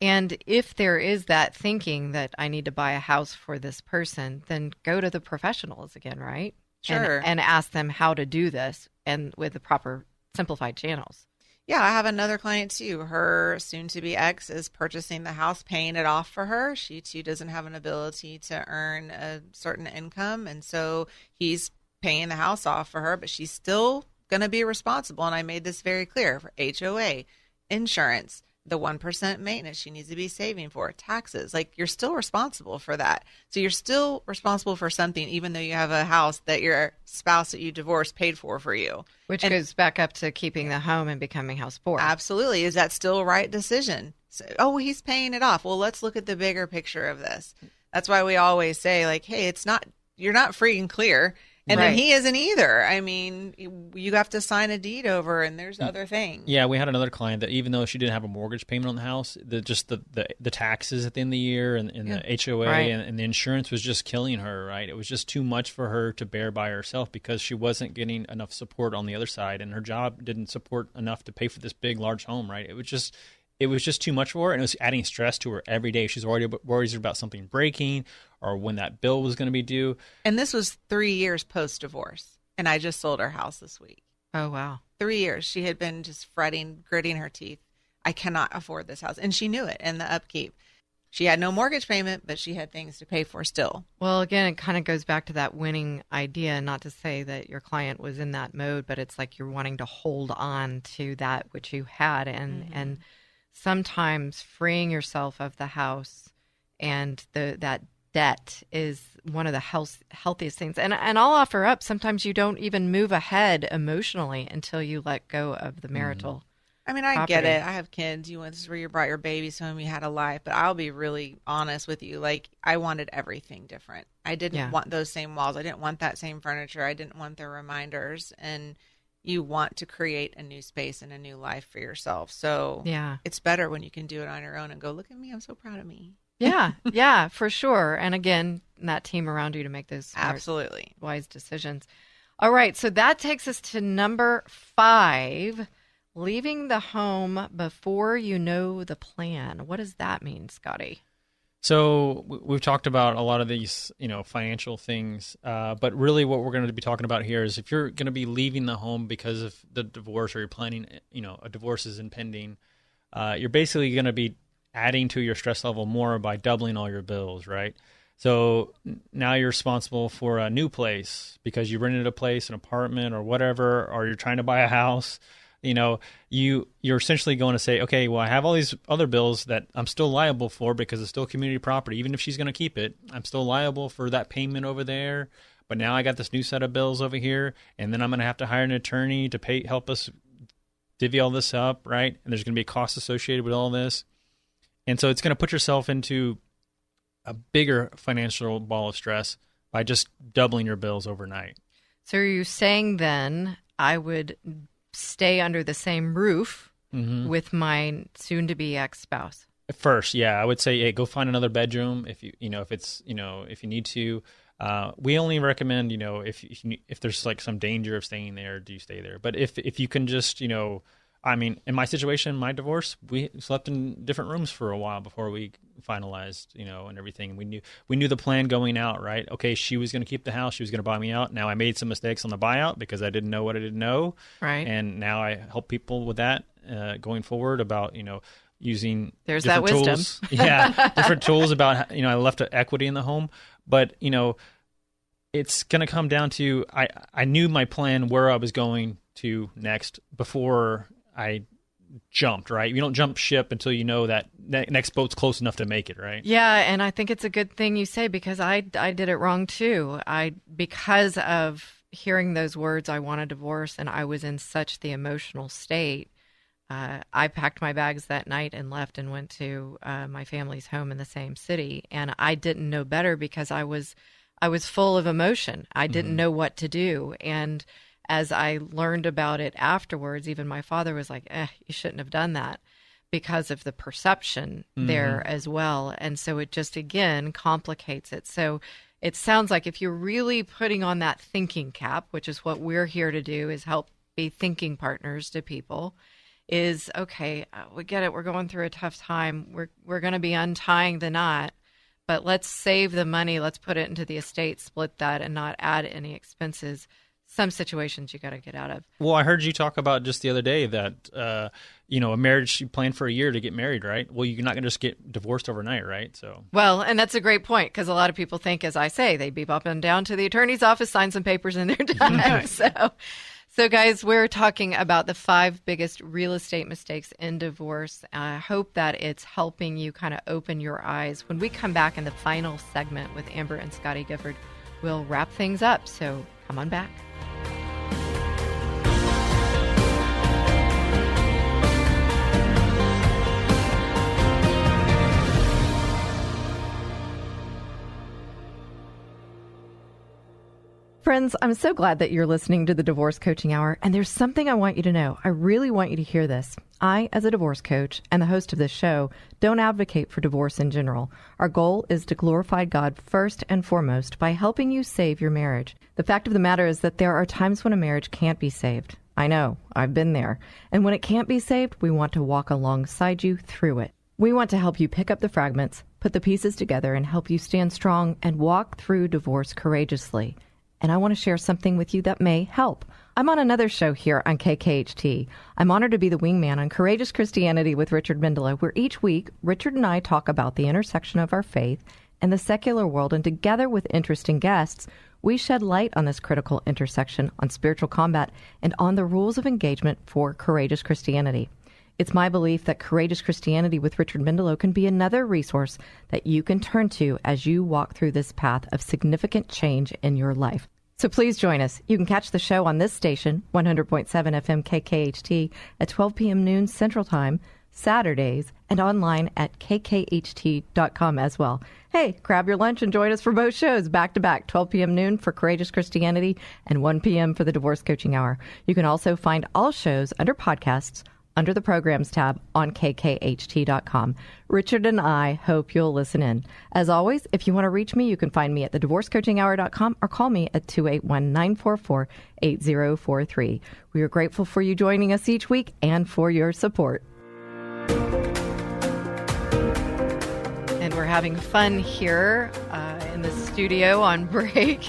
Speaker 3: And if there is that thinking that I need to buy a house for this person, then go to the professionals again, right?
Speaker 4: Sure.
Speaker 3: And ask them how to do this and with the proper simplified channels.
Speaker 4: Yeah, I have another client too. Her soon-to-be ex is purchasing the house, paying it off for her. She too doesn't have an ability to earn a certain income, and so he's paying the house off for her, but she's still going to be responsible. And I made this very clear for HOA, insurance, the 1% maintenance she needs to be saving for, taxes. Like, you're still responsible for that. So you're still responsible for something, even though you have a house that your spouse that you divorced paid for you.
Speaker 3: Which goes back up to keeping the home and becoming house poor.
Speaker 4: Absolutely. Is that still a right decision? So, he's paying it off. Well, let's look at the bigger picture of this. That's why we always say, like, hey, you're not free and clear. And
Speaker 3: Right.
Speaker 4: then he isn't either. I mean, you have to sign a deed over, and there's other things.
Speaker 5: Yeah, we had another client that even though she didn't have a mortgage payment on the house, the taxes at the end of the year and the HOA
Speaker 3: Right.
Speaker 5: and the insurance was just killing her, right? It was just too much for her to bear by herself because she wasn't getting enough support on the other side, and her job didn't support enough to pay for this big, large home, right? It was just too much for her, and it was adding stress to her every day. She's already worried about something breaking or when that bill was going to be due.
Speaker 4: And this was 3 years post-divorce, and I just sold her house this week.
Speaker 3: Oh, wow.
Speaker 4: 3 years. She had been just fretting, gritting her teeth. I cannot afford this house. And she knew it, and the upkeep. She had no mortgage payment, but she had things to pay for still.
Speaker 3: Well, again, it kind of goes back to that winning idea, not to say that your client was in that mode, but it's like you're wanting to hold on to that which you had. And sometimes freeing yourself of the house and that debt is one of the healthiest things. And I'll offer up, sometimes you don't even move ahead emotionally until you let go of the marital
Speaker 4: I mean, I
Speaker 3: property.
Speaker 4: get it. I have kids. This is where you brought your babies home. You had a life. But I'll be really honest with you. Like, I wanted everything different. I didn't want those same walls. I didn't want that same furniture. I didn't want their reminders. And you want to create a new space and a new life for yourself. So
Speaker 3: Yeah.
Speaker 4: it's better when you can do it on your own and go, look at me. I'm so proud of me.
Speaker 3: Yeah, for sure. And again, that team around you to make those smart,
Speaker 4: Absolutely.
Speaker 3: wise decisions. All right, so that takes us to number 5, leaving the home before you know the plan. What does that mean, Scotty?
Speaker 5: So we've talked about a lot of these, financial things, but really what we're going to be talking about here is if you're going to be leaving the home because of the divorce or you're planning, a divorce is impending, you're basically going to be adding to your stress level more by doubling all your bills, right? So now you're responsible for a new place because you rented a place, an apartment or whatever, or you're trying to buy a house. You're essentially going to say, okay, well, I have all these other bills that I'm still liable for because it's still community property. Even if she's going to keep it, I'm still liable for that payment over there. But now I got this new set of bills over here, and then I'm going to have to hire an attorney to help us divvy all this up, right? And there's going to be costs associated with all this. And so it's going to put yourself into a bigger financial ball of stress by just doubling your bills overnight.
Speaker 3: So are you saying then I would stay under the same roof with my soon-to-be ex-spouse?
Speaker 5: First, yeah, I would say, hey, go find another bedroom if you need to. We only recommend, if there's like some danger of staying there, do you stay there? But if you can just, in my situation, my divorce, we slept in different rooms for a while before we finalized, and everything. We knew the plan going out, right? Okay, she was going to keep the house. She was going to buy me out. Now I made some mistakes on the buyout because I didn't know what I didn't know.
Speaker 3: Right.
Speaker 5: And now I help people with that going forward about, using
Speaker 3: There's that
Speaker 5: different
Speaker 3: wisdom.
Speaker 5: tools. Yeah, different tools about, I left equity in the home. But, it's going to come down to I knew my plan where I was going to next before I jumped, right? You don't jump ship until you know that next boat's close enough to make it, right?
Speaker 3: Yeah, and I think it's a good thing you say because I did it wrong too. Because of hearing those words, I want a divorce, and I was in such the emotional state. I packed my bags that night and left and went to my family's home in the same city, and I didn't know better because I was full of emotion. I didn't know what to do, and as I learned about it afterwards, even my father was like, you shouldn't have done that because of the perception there as well. And so it just, again, complicates it. So it sounds like if you're really putting on that thinking cap, which is what we're here to do, is help be thinking partners to people, is, okay, we get it. We're going through a tough time. We're going to be untying the knot, but let's save the money. Let's put it into the estate, split that, and not add any expenses. Some situations you got to get out of.
Speaker 5: Well, I heard you talk about just the other day that, a marriage, you plan for a year to get married, right? Well, you're not going to just get divorced overnight, right? So.
Speaker 3: Well, and that's a great point because a lot of people think, as I say, they beep up and down to the attorney's office, sign some papers, and they're done. So, guys, we're talking about the 5 biggest real estate mistakes in divorce. I hope that it's helping you kind of open your eyes. When we come back in the final segment with Amber and Scotty Gifford, we'll wrap things up. So come on back. Friends, I'm so glad that you're listening to the Divorce Coaching Hour, and there's something I want you to know. I really want you to hear this. I, as a divorce coach and the host of this show, don't advocate for divorce in general. Our goal is to glorify God first and foremost by helping you save your marriage. The fact of the matter is that there are times when a marriage can't be saved. I know, I've been there. And when it can't be saved, we want to walk alongside you through it. We want to help you pick up the fragments, put the pieces together, and help you stand strong and walk through divorce courageously. And I want to share something with you that may help. I'm on another show here on KKHT. I'm honored to be the wingman on Courageous Christianity with Richard Mendelow, where each week Richard and I talk about the intersection of our faith and the secular world, and together with interesting guests, we shed light on this critical intersection, on spiritual combat, and on the rules of engagement for Courageous Christianity. It's my belief that Courageous Christianity with Richard Mendelow can be another resource that you can turn to as you walk through this path of significant change in your life. So please join us. You can catch the show on this station, 100.7 FM KKHT, at 12 p.m. noon Central Time, Saturdays, and online at kkht.com as well. Hey, grab your lunch and join us for both shows, back-to-back, 12 p.m. noon for Courageous Christianity and 1 p.m. for the Divorce Coaching Hour. You can also find all shows under podcasts under the Programs tab on kkht.com. Richard and I hope you'll listen in. As always, if you want to reach me, you can find me at thedivorcecoachinghour.com or call me at 281-944-8043. We are grateful for you joining us each week and for your support. And we're having fun here in the studio on break.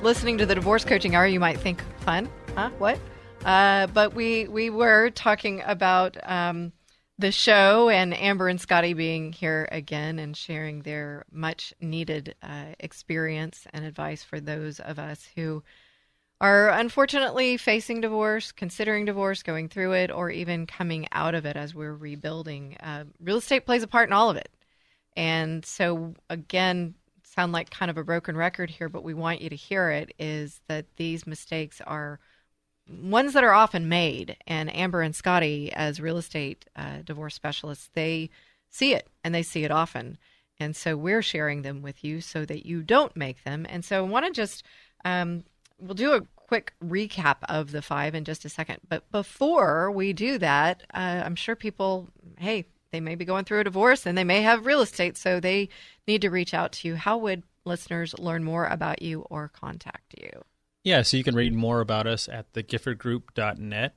Speaker 3: Listening to the Divorce Coaching Hour, you might think, fun? Huh? What? But we were talking about the show and Amber and Scotty being here again and sharing their much needed experience and advice for those of us who are unfortunately facing divorce, considering divorce, going through it, or even coming out of it as we're rebuilding. Real estate plays a part in all of it. And so, again, sound like kind of a broken record here, but we want you to hear it, is that these mistakes are ones that are often made, and Amber and Scotty, as real estate divorce specialists, they see it, and they see it often. And so we're sharing them with you so that you don't make them. And so I want to just, we'll do a quick recap of the 5 in just a second. But before we do that, I'm sure people, hey, they may be going through a divorce, and they may have real estate, so they need to reach out to you. How would listeners learn more about you or contact you?
Speaker 5: Yeah, so you can read more about us at thegiffordgroup.net.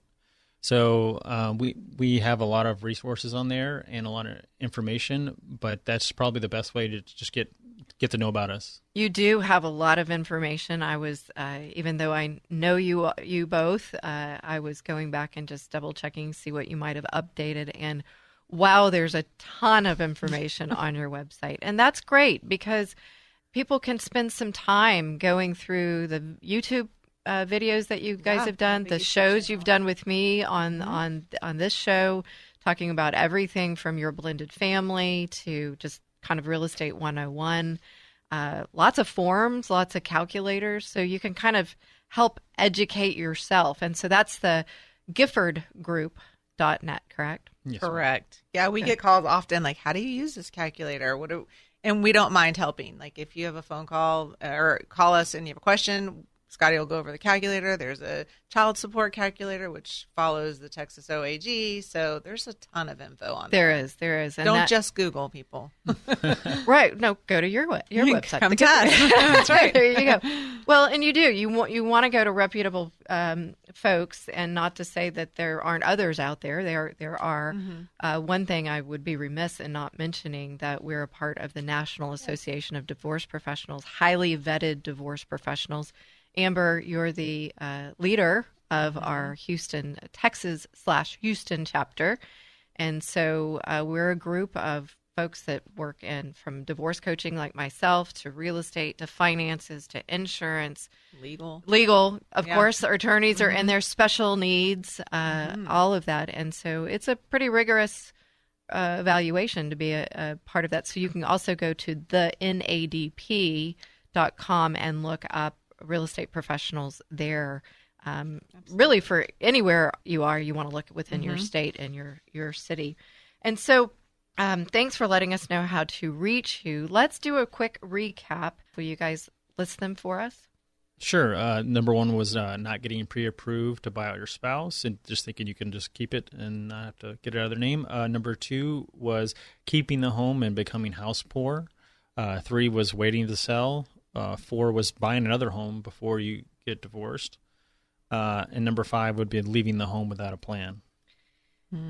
Speaker 5: So we have a lot of resources on there and a lot of information, but that's probably the best way to just get to know about us.
Speaker 3: You do have a lot of information. I was, even though I know you both, I was going back and just double checking, see what you might have updated, and wow, there's a ton of information on your website, and that's great because people can spend some time going through the YouTube videos that you guys have done, the shows you've done with me on this show, talking about everything from your blended family to just kind of real estate 101. Lots of forms, lots of calculators, so you can kind of help educate yourself. And so that's the giffordgroup.net, correct?
Speaker 5: Yes,
Speaker 4: correct. Yeah, we get calls often like, how do you use this calculator? And we don't mind helping. Like if you have a phone call or call us and you have a question, Scotty will go over the calculator. There's a child support calculator, which follows the Texas OAG. So there's a ton of info on there.
Speaker 3: There is. And
Speaker 4: don't just Google, people.
Speaker 3: Right. No, go to your website.
Speaker 4: Come to us. That's right.
Speaker 3: There you go. Well, and you do. You want to go to reputable folks, and not to say that there aren't others out there. There are. Mm-hmm. One thing I would be remiss in not mentioning, that we're a part of the National Association of Divorce Professionals, highly vetted divorce professionals. Amber, you're the leader of our Texas/Houston chapter. And so we're a group of folks that work in from divorce coaching like myself to real estate to finances to insurance. Legal, of course. Attorneys are in their special needs, all of that. And so it's a pretty rigorous evaluation to be a part of that. So you can also go to the NADP.com and look up real estate professionals there. Really, for anywhere you want to look within your state and your city. And so thanks for letting us know how to reach you. Let's do a quick recap for you guys list them for us?
Speaker 5: Sure. Number one was not getting pre-approved to buy out your spouse and just thinking you can just keep it and not have to get it out of their name. Number two was keeping the home and becoming house poor. Three was waiting to sell. Four was buying another home before you get divorced. And number five would be leaving the home without a plan.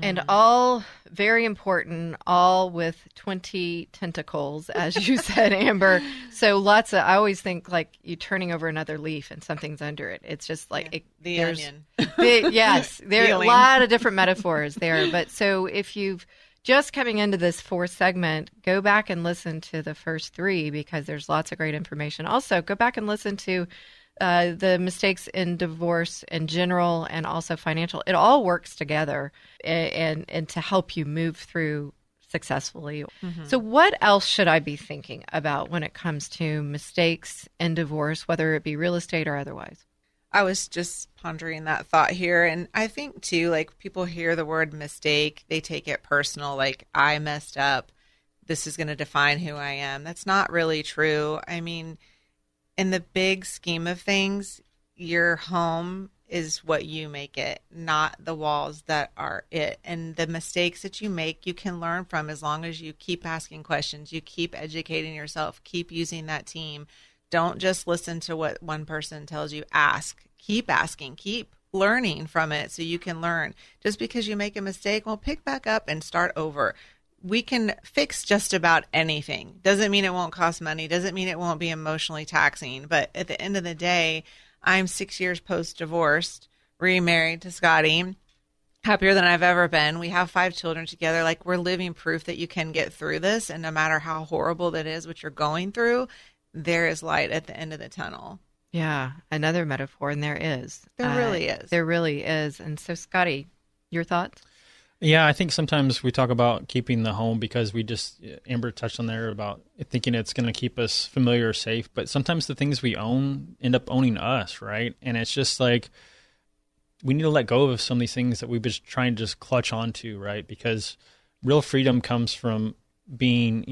Speaker 3: And all very important, all with 20 tentacles, as you said, Amber. So I always think like you turning over another leaf and something's under it. It's just like
Speaker 4: the onion.
Speaker 3: Yes, there are a lot of different metaphors there. But so if you've just coming into this fourth segment, go back and listen to the first three because there's lots of great information. Also, go back and listen to the mistakes in divorce in general and also financial. It all works together and to help you move through successfully. Mm-hmm. So what else should I be thinking about when it comes to mistakes in divorce, whether it be real estate or otherwise?
Speaker 4: I was just pondering that thought here. And I think, too, like people hear the word mistake, they take it personal, like I messed up. This is going to define who I am. That's not really true. I mean, in the big scheme of things, your home is what you make it, not the walls that are it. And the mistakes that you make, you can learn from as long as you keep asking questions, you keep educating yourself, keep using that team. Don't just listen to what one person tells you. Ask. Keep asking. Keep learning from it so you can learn. Just because you make a mistake, well, pick back up and start over. We can fix just about anything. Doesn't mean it won't cost money. Doesn't mean it won't be emotionally taxing. But at the end of the day, I'm 6 years post-divorced, remarried to Scotty, happier than I've ever been. We have 5 children together. Like, we're living proof that you can get through this. And no matter how horrible that is, what you're going through, there is light at the end of the tunnel.
Speaker 3: Yeah, another metaphor, and there is.
Speaker 4: There really is.
Speaker 3: There really is. And so, Scotty, your thoughts?
Speaker 5: Yeah, I think sometimes we talk about keeping the home because Amber touched on there about thinking it's going to keep us familiar or safe. But sometimes the things we own end up owning us, right? And it's just like we need to let go of some of these things that we've been trying to just clutch onto, right? Because real freedom comes from being,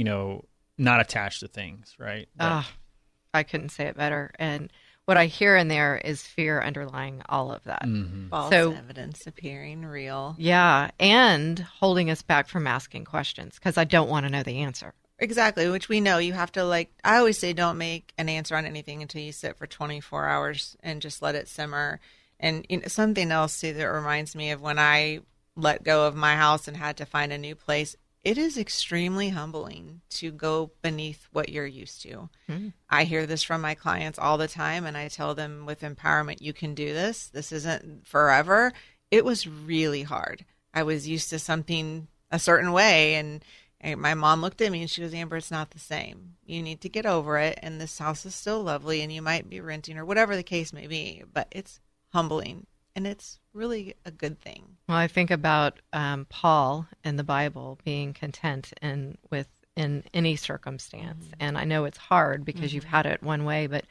Speaker 5: not attached to things, right?
Speaker 3: I couldn't say it better. And what I hear in there is fear underlying all of that.
Speaker 5: Mm-hmm.
Speaker 4: False evidence appearing real.
Speaker 3: Yeah, and holding us back from asking questions because I don't want to know the answer.
Speaker 4: Exactly, which we know you have to I always say don't make an answer on anything until you sit for 24 hours and just let it simmer. And something else too that reminds me of when I let go of my house and had to find a new place. It is extremely humbling to go beneath what you're used to. Mm. I hear this from my clients all the time, and I tell them with empowerment, you can do this. This isn't forever. It was really hard. I was used to something a certain way, and my mom looked at me and she goes, Amber, it's not the same. You need to get over it, and this house is still lovely, and you might be renting or whatever the case may be, but it's humbling. And it's really a good thing.
Speaker 3: Well, I think about Paul in the Bible being content in any circumstance. Mm-hmm. And I know it's hard because you've had it one way, but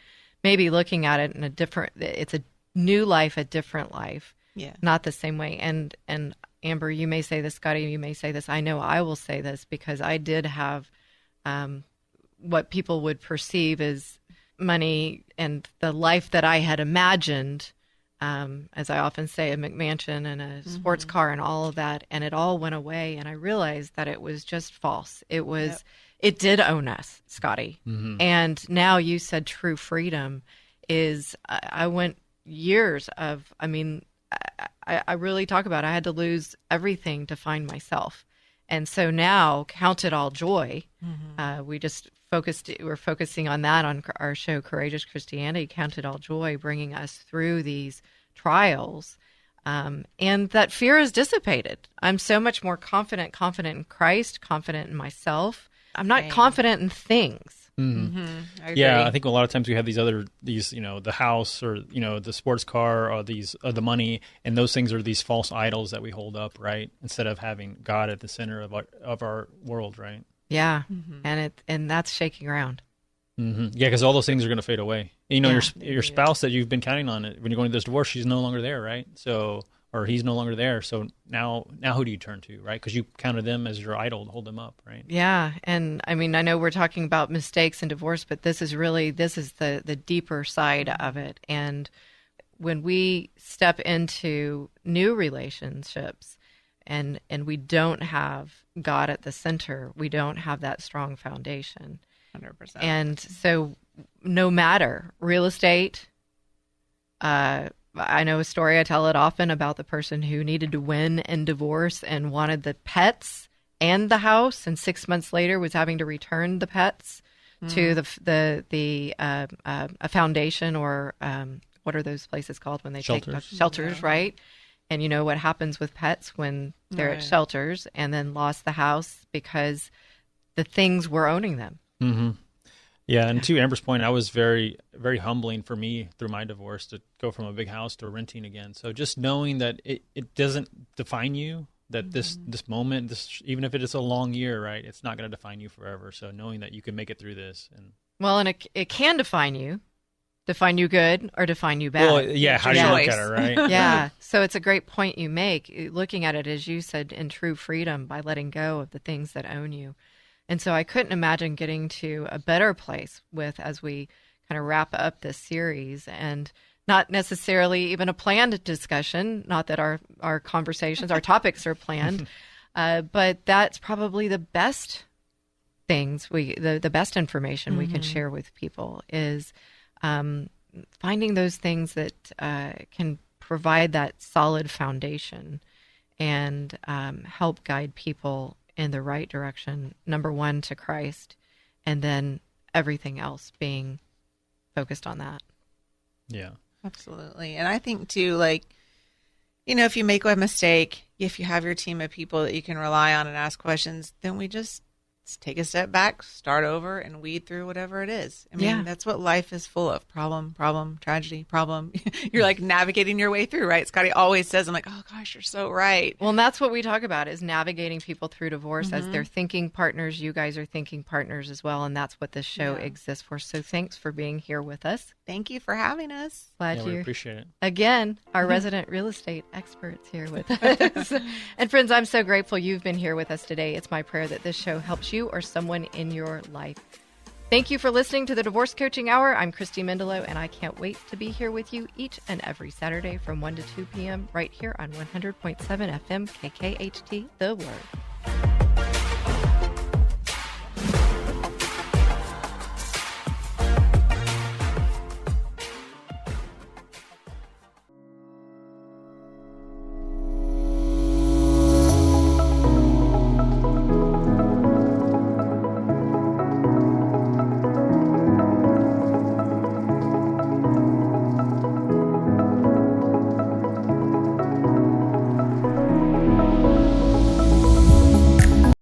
Speaker 3: maybe looking at it in it's a new life, a different life, not the same way. And Amber, you may say this, Scotty, you may say this. I know I will say this because I did have what people would perceive as money and the life that I had imagined. As I often say, a McMansion and a sports car and all of that. And it all went away. And I realized that it was just false. It did own us, Scotty. Mm-hmm. And now you said true freedom is, I went years of, I really talk about, I had to lose everything to find myself. And so now count it all joy. Mm-hmm. We're focusing on that on our show, Courageous Christianity, count it all joy, bringing us through these trials. And that fear is dissipated. I'm so much more confident in Christ, confident in myself. I'm not confident in things.
Speaker 5: Mm-hmm. Mm-hmm. I agree. Yeah, I think a lot of times we have these, the house or, the sports car or the money, and those things are these false idols that we hold up, right? Instead of having God at the center of our world, right?
Speaker 3: Yeah, and that's shaking ground.
Speaker 5: Mm-hmm. Yeah, because all those things are going to fade away. Your spouse that you've been counting on, when you're going through this divorce, she's no longer there, right? So or he's no longer there. So now who do you turn to, right? Because you counted them as your idol to hold them up, right?
Speaker 3: Yeah. And I mean, I know we're talking about mistakes and divorce, but this is the deeper side of it. And when we step into new relationships and we don't have God at the center, we don't have that strong foundation.
Speaker 4: 100%.
Speaker 3: And so no matter real estate, I know a story, I tell it often, about the person who needed to win in divorce and wanted the pets and the house, and 6 months later was having to return the pets to a foundation, or what are those places called when they
Speaker 5: Shelters.
Speaker 3: take shelters, right? And you know what happens with pets when they're at shelters, and then lost the house because the things were owning them.
Speaker 5: Mm-hmm. Yeah, and to Amber's point, I was very, very humbling for me through my divorce to go from a big house to renting again. So just knowing that it doesn't define you, that this moment, even if it is a long year, right, it's not going to define you forever. So knowing that you can make it through this. And
Speaker 3: it can define you good or define you bad.
Speaker 5: Well, yeah, how do you look at it, right?
Speaker 3: Yeah, so it's a great point you make, looking at it, as you said, in true freedom by letting go of the things that own you. And so I couldn't imagine getting to a better place as we kind of wrap up this series, and not necessarily even a planned discussion, not that our conversations, our topics are planned, but that's probably the best things the best information we can share with people is finding those things that can provide that solid foundation and help guide people in the right direction, number one, to Christ, and then everything else being focused on that.
Speaker 5: Yeah.
Speaker 4: Absolutely. And I think too, like, if you make a mistake, if you have your team of people that you can rely on and ask questions, then we just take a step back, start over, and weed through whatever it is. I mean, that's what life is full of. Problem, tragedy, problem. You're like navigating your way through, right? Scotty always says, I'm like, oh gosh, you're so right.
Speaker 3: Well, and that's what we talk about, is navigating people through divorce as their thinking partners. You guys are thinking partners as well, and that's what this show exists for. So thanks for being here with us.
Speaker 4: Thank you for having us.
Speaker 3: Glad
Speaker 5: we
Speaker 3: you
Speaker 5: appreciate it.
Speaker 3: Again, our resident real estate experts here with us. And friends, I'm so grateful you've been here with us today. It's my prayer that this show helps you or someone in your life. Thank you for listening to the Divorce Coaching Hour. I'm Christy Mendelow, and I can't wait to be here with you each and every Saturday from 1 to 2 p.m. right here on 100.7 FM KKHT, The Word.